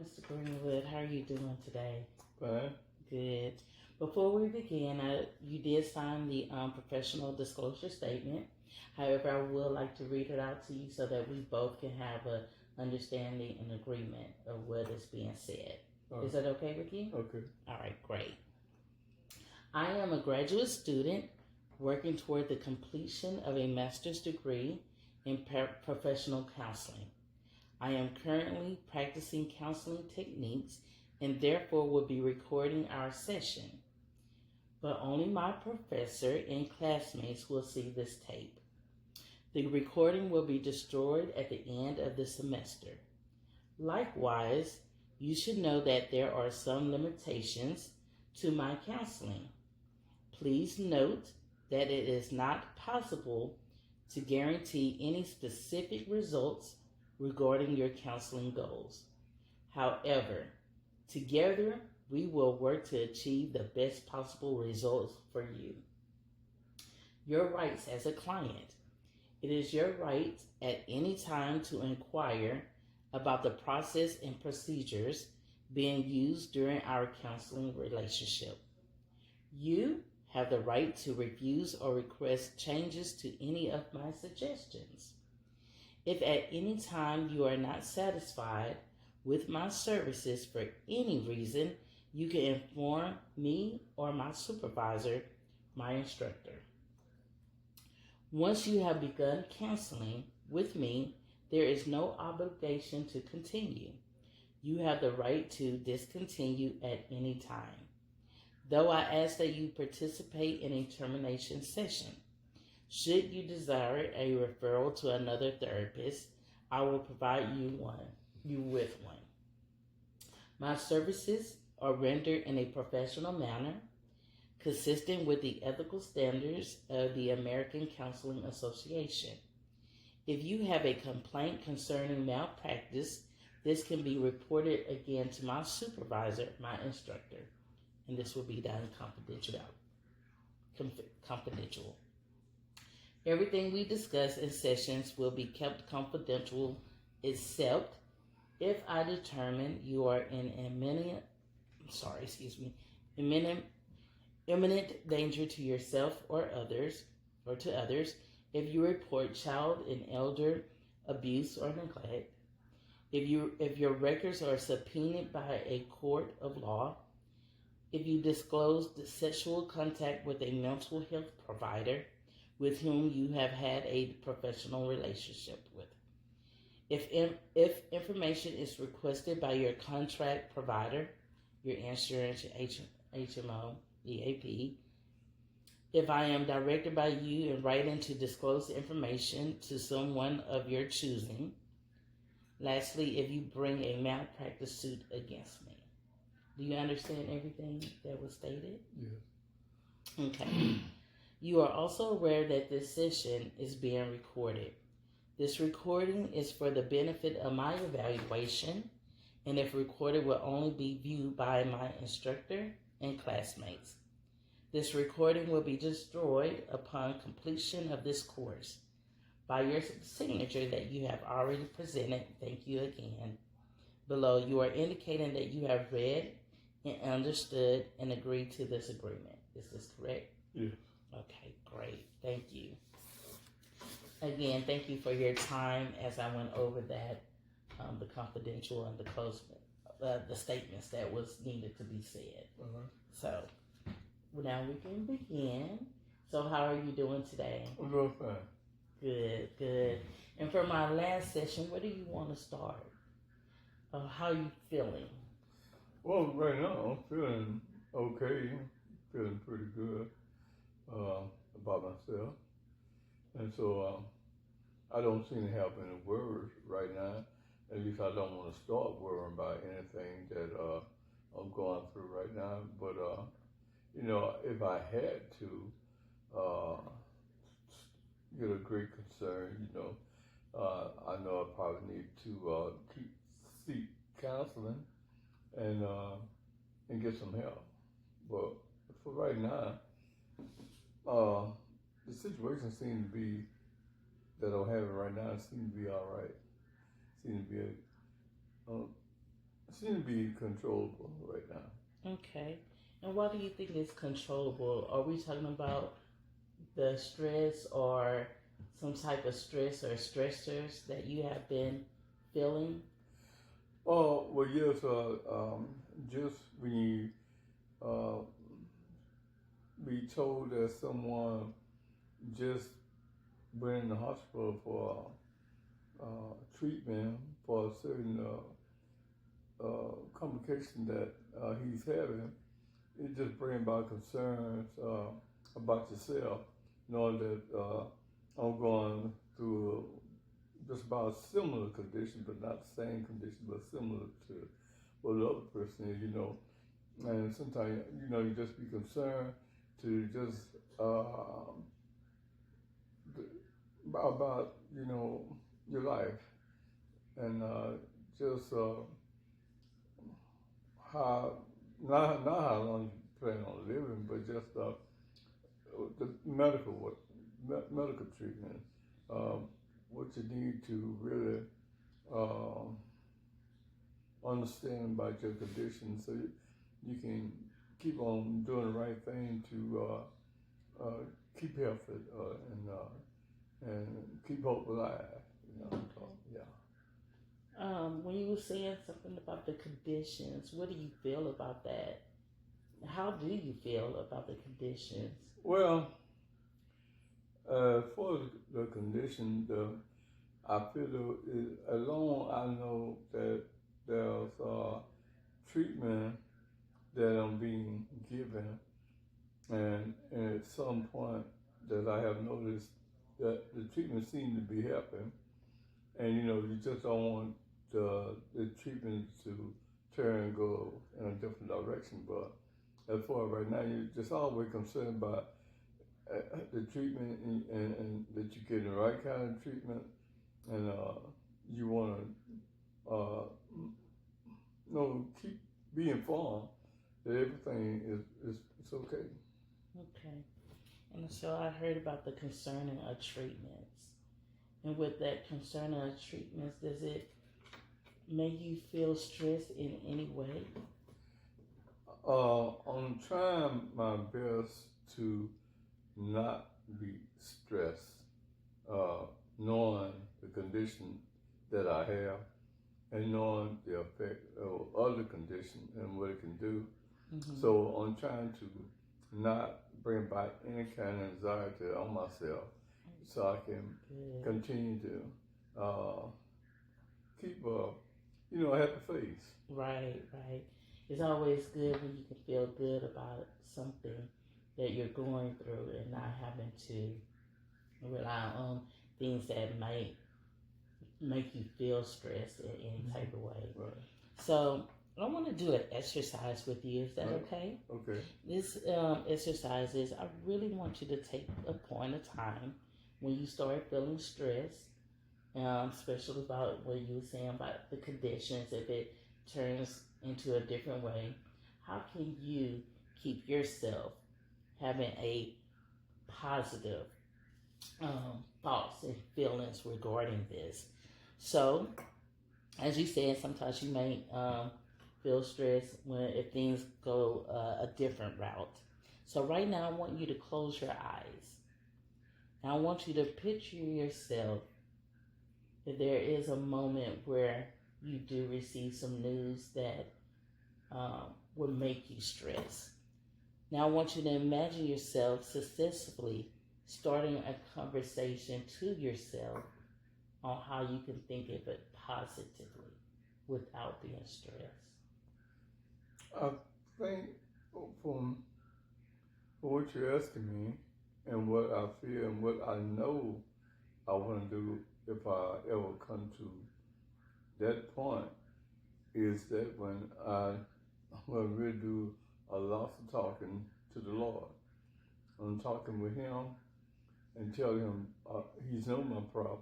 Mr. Greenwood. How are you doing today? Fine. Good. Before we begin, you did sign the professional disclosure statement. However, I would like to read it out to you so that we both can have a understanding and agreement of what is being said. Is that okay with you? Okay. All right, great. I am a graduate student working toward the completion of a master's degree in professional counseling. I am currently practicing counseling techniques and therefore will be recording our session. But only my professor and classmates will see this tape. The recording will be destroyed at the end of the semester. Likewise, you should know that there are some limitations to my counseling. Please note that it is not possible to guarantee any specific results regarding your counseling goals. However, together we will work to achieve the best possible results for you. Your rights as a client. It is your right at any time to inquire about the process and procedures being used during our counseling relationship. You have the right to refuse or request changes to any of my suggestions. If at any time you are not satisfied with my services for any reason, you can inform me or my supervisor, my instructor. Once you have begun counseling with me, there is no obligation to continue. You have the right to discontinue at any time. Though I ask that you participate in a termination session. Should you desire a referral to another therapist, I will provide you with one. My services are rendered in a professional manner, consistent with the ethical standards of the American Counseling Association. If you have a complaint concerning malpractice, this can be reported again to my supervisor, my instructor, and this will be done confidential. Everything we discuss in sessions will be kept confidential except if I determine you are in imminent danger to yourself or to others, if you report child and elder abuse or neglect, if your records are subpoenaed by a court of law, if you disclose the sexual contact with a mental health provider with whom you have had a professional relationship with. If information is requested by your contract provider, your insurance, HMO, EAP, if I am directed by you in writing to disclose information to someone of your choosing. Lastly, if you bring a malpractice suit against me. Do you understand everything that was stated? Yes. Okay. You are also aware that this session is being recorded. This recording is for the benefit of my evaluation, and if recorded, will only be viewed by my instructor and classmates. This recording will be destroyed upon completion of this course. By your signature that you have already presented, thank you again. Below, you are indicating that you have read and understood and agreed to this agreement. Is this correct? Yes. Okay, great. Thank you. Again, thank you for your time as I went over that, the confidential and the statements that was needed to be said. Uh-huh. So, now we can begin. So, how are you doing today? I'm doing fine. Good. And for my last session, where do you want to start? How are you feeling? Well, right now I'm feeling okay. Feeling pretty good about myself. And so I don't seem to have any worries right now. At least I don't want to start worrying about anything that I'm going through right now. But, if I had to get a great concern, I know I probably need to seek counseling and get some help. But for right now, the situation seems to be that I'm having right now seems to be all right. Seems to be seem to be controllable right now. Okay. And why do you think it's controllable? Are we talking about the stress or some type of stress or stressors that you have been feeling? Oh, well, yes, just when you uh, be told that someone just went in the hospital for treatment for a certain complication that he's having, it just brings about concerns about yourself, knowing that I'm going through just about a similar condition, but not the same condition, but similar to what the other person is, And sometimes, you just be concerned to just about your life and just how not how long you plan on living, but just the medical treatment, what you need to really um, understand about your condition, so you can keep on doing the right thing to keep healthy and keep hope alive. Yeah. When you were saying something about the conditions, what do you feel about that? How do you feel about the conditions? Well, for the condition, I feel as long as I know that there's treatment that I'm being given, and at some point that I have noticed that the treatment seems to be helping, and you just don't want the treatment to turn and go in a different direction. But as far as right now, you're just always concerned about the treatment and that you get the right kind of treatment, and you want to keep be informed that everything is it's okay. Okay. And so I heard about the concerning of treatments. And with that concerning of treatments, does it make you feel stressed in any way? I'm trying my best to not be stressed, knowing the condition that I have and knowing the effect of other condition and what it can do. Mm-hmm. So I'm trying to not bring back any kind of anxiety on myself, so I can continue to keep a happy face. Right. It's always good when you can feel good about something that you're going through and not having to rely on things that might make you feel stressed in any type of way. Right. So I want to do an exercise with you. Is that okay? Okay. This exercise is, I really want you to take a point of time when you start feeling stressed, especially about what you were saying about the conditions, if it turns into a different way. How can you keep yourself having a positive thoughts and feelings regarding this? So, as you said, sometimes you may feel stressed if things go a different route. So right now, I want you to close your eyes. And I want you to picture yourself that there is a moment where you do receive some news that will make you stress. Now I want you to imagine yourself successfully starting a conversation to yourself on how you can think of it positively without being stressed. I think from what you're asking me and what I feel and what I know I want to do if I ever come to that point is that when I will really do a lot of talking to the Lord. I'm talking with Him and tell Him He's known my problem,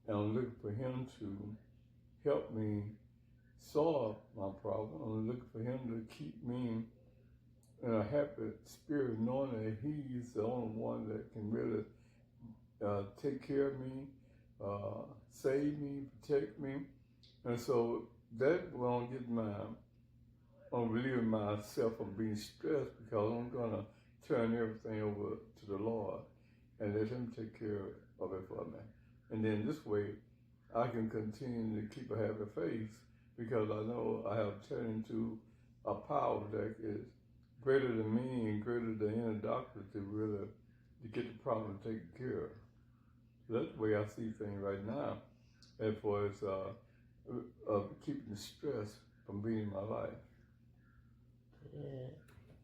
and I'm looking for Him to help me solve my problem. I'm looking for Him to keep me in a happy spirit, knowing that He's the only one that can really take care of me, save me, protect me. And so that won't get on relieving myself from being stressed because I'm gonna turn everything over to the Lord and let Him take care of it for me. And then this way, I can continue to keep a happy face because I know I have turned into a power that is greater than me and greater than any doctor to get the problem taken care of. So that's the way I see things right now, as far as keeping the stress from being in my life. Good.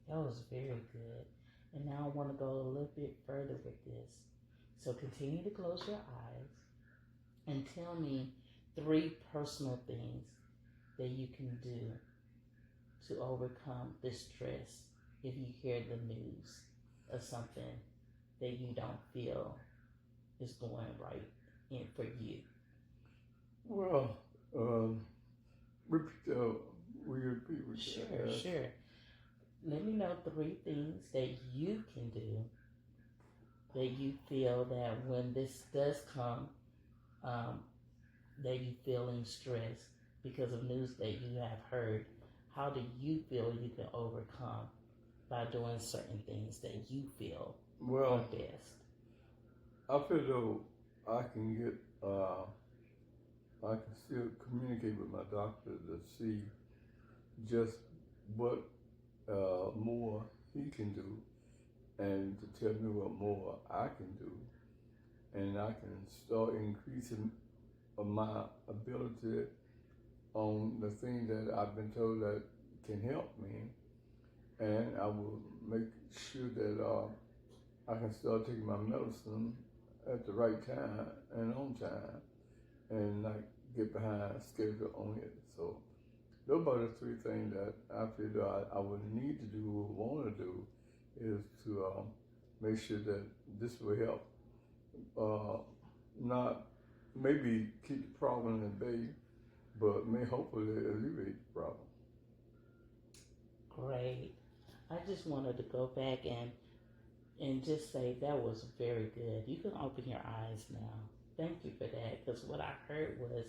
That was very good. And now I want to go a little bit further with this. So continue to close your eyes and tell me 3 personal things that you can do to overcome the stress if you hear the news of something that you don't feel is going right in for you. Well, repeat, will you repeat? Sure. Let me know 3 things that you can do that you feel that when this does come, that you feeling stressed because of news that you have heard. How do you feel you can overcome by doing certain things that you feel are best? I feel though I can I can still communicate with my doctor to see just what more he can do and to tell me what more I can do. And I can start increasing my ability on the thing that I've been told that can help me. And I will make sure that I can start taking my medicine at the right time and on time and not get behind schedule on it. So those are the 3 things that I feel that I would need to do or want to do is to make sure that this will help not maybe keep the problem at bay, but may hopefully alleviate the problem. Great. I just wanted to go back and just say that was very good. You can open your eyes now. Thank you for that, because what I heard was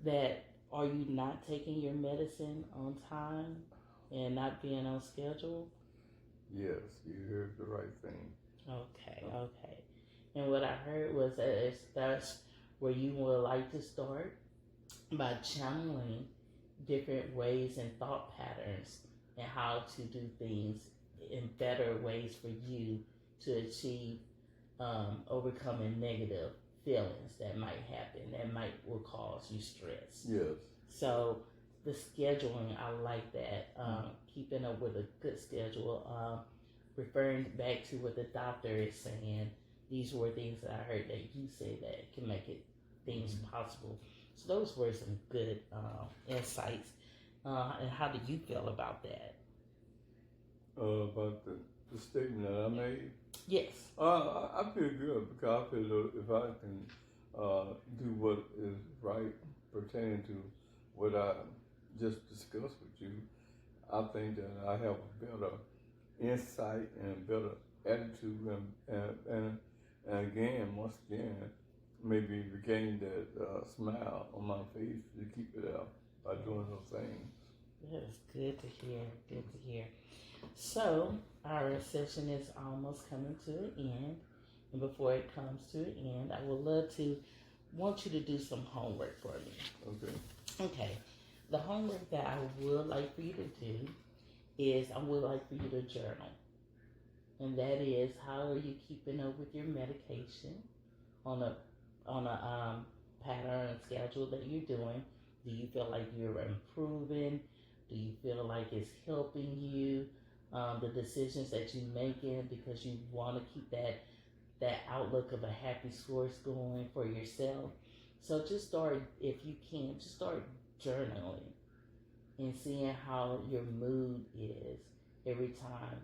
that are you not taking your medicine on time and not being on schedule? Yes, you heard the right thing. Okay. And what I heard was that that's where you would like to start by channeling different ways and thought patterns and how to do things in better ways for you to achieve overcoming negative feelings that might happen that will cause you stress. Yes. So the scheduling, I like that. Keeping up with a good schedule. Referring back to what the doctor is saying, these were things that I heard that you say that can make things possible. So those were some good insights. And how do you feel about that? About the statement that I made? Yes. I feel good because I feel if I can do what is right pertaining to what I just discussed with you, I think that I have a better insight and better attitude and again, once again, maybe regain that smile on my face to keep it up by doing those things. That is good to hear. So our session is almost coming to an end. And before it comes to an end, I would want you to do some homework for me. Okay. The homework that I would like for you to do is I would like for you to journal. And that is, how are you keeping up with your medication on a pattern and schedule that you're doing? Do you feel like you're improving? Do you feel like it's helping you? The decisions that you're making because you want to keep that outlook of a happy source going for yourself. So just start, if you can, just start journaling and seeing how your mood is every time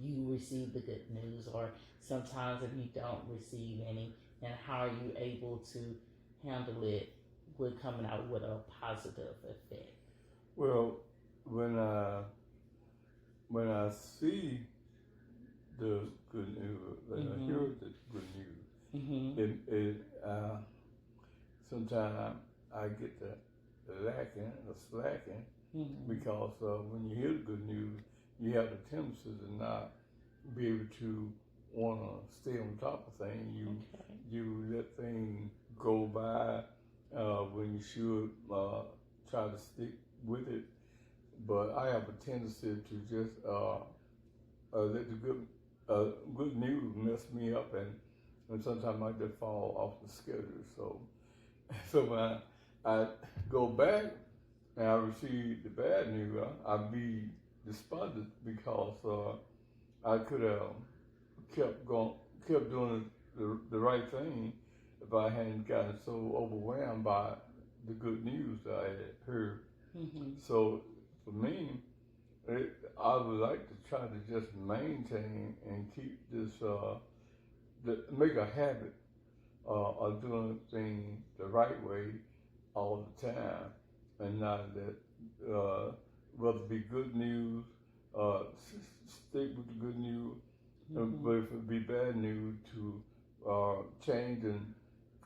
you receive the good news, or sometimes if you don't receive any, and how are you able to handle it with coming out with a positive effect? Well, when I see the good news, when I hear the good news, sometimes I get lacking or slacking Mm-hmm. because when you hear the good news, you have the tendency to not be able to want to stay on top of things. Okay. You let things go by when you should try to stick with it. But I have a tendency to just let the good news mess me up, and sometimes I just fall off the schedule. So when I go back and I receive the bad news, I'd be despondent because I could have kept doing the right thing if I hadn't gotten so overwhelmed by the good news that I had heard. Mm-hmm. So for me, I would like to try to just maintain and keep this, make a habit of doing things the right way all the time, and not let whether it be good news, stick with the good news, Mm-hmm. but if it be bad news, to change and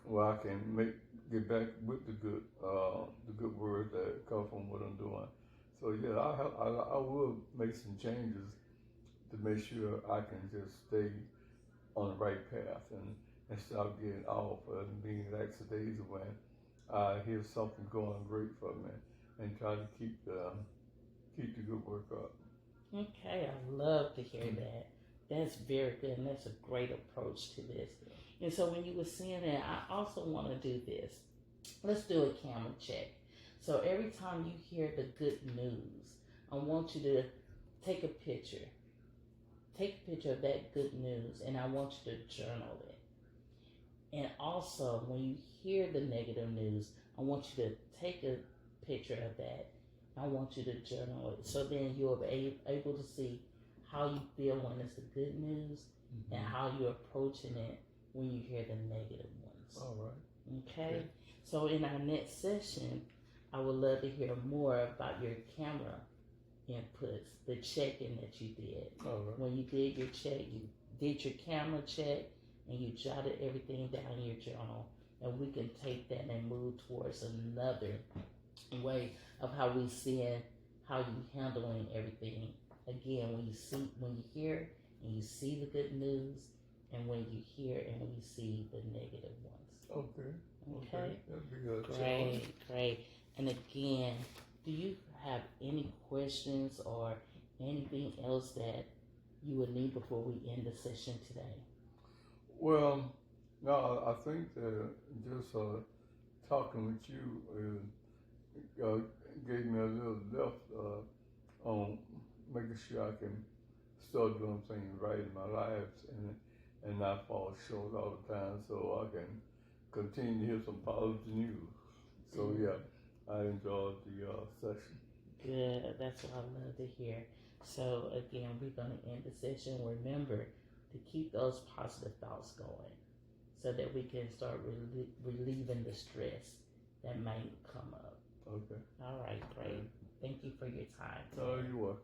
where I can get back with the good words that come from what I'm doing. So yeah, I will make some changes to make sure I can just stay on the right path and stop getting off and being lackadaisical when I hear something going great for me, and try to keep the good work up. Okay, I love to hear that. That's very good, and that's a great approach to this. And so, when you were saying that, I also want to do this. Let's do a camera check. So, every time you hear the good news, I want you to take a picture. Take a picture of that good news, and I want you to journal it. And also, when you hear the negative news, I want you to take a picture of that. I want you to journal it. So then you'll be able to see how you feel when it's the good news and how you're approaching it when you hear the negative ones. All right. Okay? So in our next session, I would love to hear more about your camera inputs, the checking that you did. All right. When you did your check, you did your camera check, and you jotted everything down in your journal, and we can take that and move towards another way of how we seeing how you handling everything. Again, when you hear and you see the good news, and when you hear and when you see the negative ones. Okay. That'd be good. Great. And again, do you have any questions or anything else that you would need before we end the session today? Well, no, I think that just talking with you gave me a little lift on making sure I can start doing things right in my life and not fall short all the time, so I can continue to hear some positive news. So yeah, I enjoyed the session. Good. That's what I love to hear. So again, we're going to end the session. Remember to keep those positive thoughts going so that we can start relieving the stress that may come up. Okay. All right, great. Thank you for your time. Oh, you're welcome.